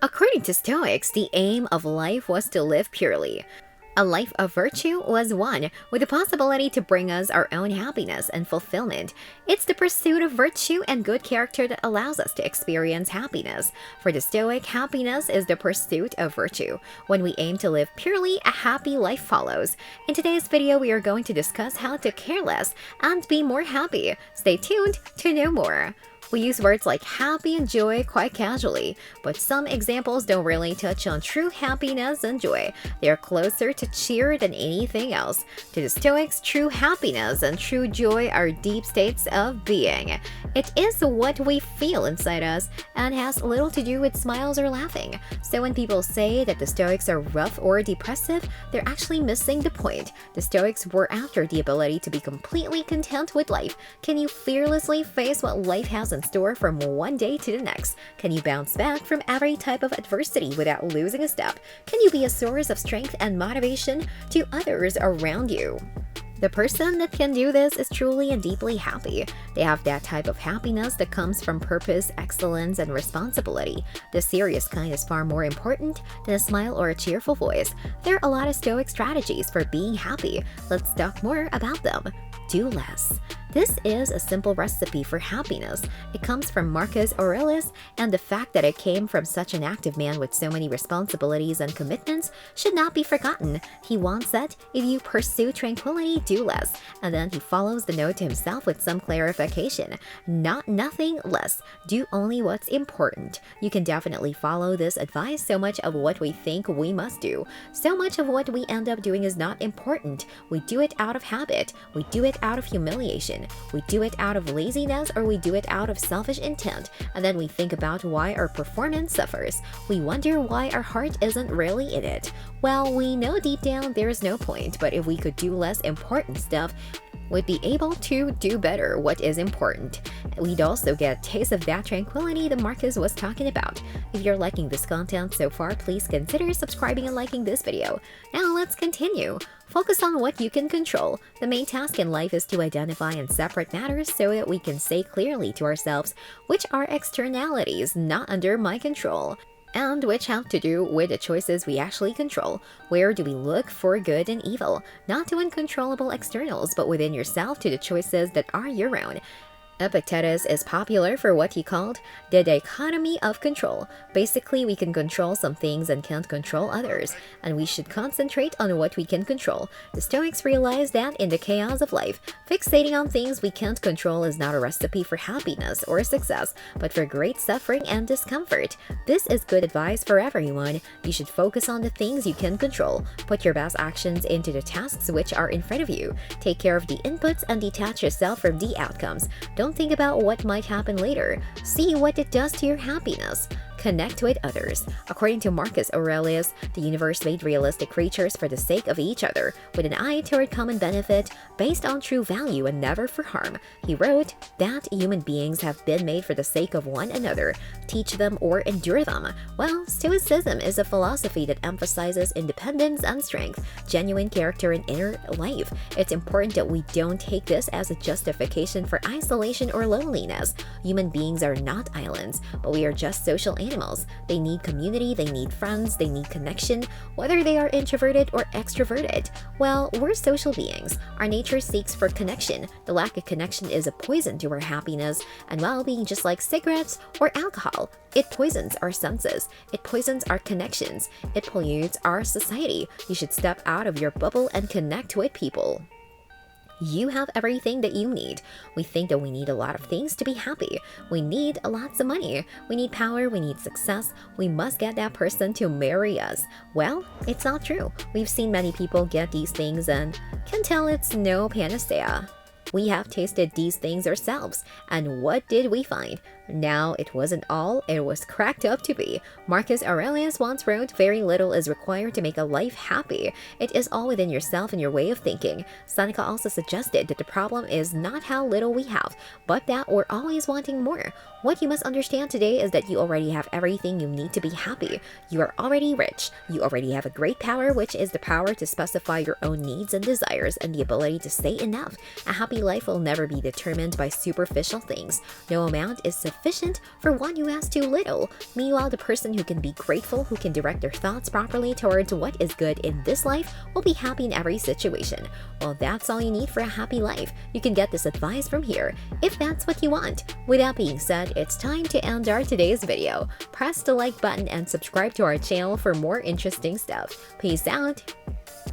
According to Stoics, the aim of life was to live purely. A life of virtue was one with the possibility to bring us our own happiness and fulfillment. It's the pursuit of virtue and good character that allows us to experience happiness. For the Stoic, happiness is the pursuit of virtue. When we aim to live purely, a happy life follows. In today's video, we are going to discuss how to care less and be more happy. Stay tuned to know more. We use words like happy and joy quite casually, but some examples don't really touch on true happiness and joy. They are closer to cheer than anything else. To the Stoics, true happiness and true joy are deep states of being. It is what we feel inside us and has little to do with smiles or laughing. So when people say that the Stoics are rough or depressive, they're actually missing the point. The Stoics were after the ability to be completely content with life. Can you fearlessly face what life has in store from one day to the next? Can you bounce back from every type of adversity without losing a step? Can you be a source of strength and motivation to others around you? The person that can do this is truly and deeply happy. They have that type of happiness that comes from purpose, excellence, and responsibility. The serious kind is far more important than a smile or a cheerful voice. There are a lot of Stoic strategies for being happy. Let's talk more about them. Do less. This is a simple recipe for happiness. It comes from Marcus Aurelius, and the fact that it came from such an active man with so many responsibilities and commitments should not be forgotten. He once said, "If you pursue tranquility, do less." And then he follows the note to himself with some clarification. Not nothing less. Do only what's important. You can definitely follow this advice. So much of what we think we must do, so much of what we end up doing is not important. We do it out of habit. We do it out of humiliation. We do it out of laziness, or we do it out of selfish intent, and then we think about why our performance suffers. We wonder why our heart isn't really in it. Well, we know deep down there's no point, but if we could do less important stuff, we'd be able to do better what is important. We'd also get a taste of that tranquility that Marcus was talking about. If you're liking this content so far, please consider subscribing and liking this video. Now let's continue. Focus on what you can control. The main task in life is to identify and separate matters so that we can say clearly to ourselves which are externalities not under my control, and which have to do with the choices we actually control. Where do we look for good and evil? Not to uncontrollable externals, but within yourself to the choices that are your own. Epictetus is popular for what he called the dichotomy of control. Basically, we can control some things and can't control others, and we should concentrate on what we can control. The Stoics realized that in the chaos of life, fixating on things we can't control is not a recipe for happiness or success, but for great suffering and discomfort. This is good advice for everyone. You should focus on the things you can control. Put your best actions into the tasks which are in front of you. Take care of the inputs and detach yourself from the outcomes. Don't think about what might happen later. See what it does to your happiness. Connect with others. According to Marcus Aurelius, the universe made realistic creatures for the sake of each other, with an eye toward common benefit, based on true value and never for harm. He wrote that human beings have been made for the sake of one another. Teach them or endure them. Well, Stoicism is a philosophy that emphasizes independence and strength, genuine character and inner life. It's important that we don't take this as a justification for isolation or loneliness. Human beings are not islands, but we are just social animals. They need community, they need friends, they need connection, whether they are introverted or extroverted. Well, we're social beings. Our nature seeks for connection. The lack of connection is a poison to our happiness and well-being, just like cigarettes or alcohol. It poisons our senses. It poisons our connections. It pollutes our society. You should step out of your bubble and connect with people. You have everything that you need. We think that we need a lot of things to be happy. We need lots of money. We need power. We need success. We must get that person to marry us. Well, it's not true. We've seen many people get these things and can tell it's no panacea. We have tasted these things ourselves, and what did we find? Now, it wasn't all it was cracked up to be. Marcus Aurelius once wrote, "Very little is required to make a life happy. It is all within yourself and your way of thinking." Seneca also suggested that the problem is not how little we have, but that we're always wanting more. What you must understand today is that you already have everything you need to be happy. You are already rich. You already have a great power, which is the power to specify your own needs and desires and the ability to say enough. A happy life will never be determined by superficial things. No amount is sufficient sufficient for one who has too little. Meanwhile, the person who can be grateful, who can direct their thoughts properly towards what is good in this life, will be happy in every situation. Well, that's all you need for a happy life. You can get this advice from here, if that's what you want. With that being said, it's time to end our today's video. Press the like button and subscribe to our channel for more interesting stuff. Peace out!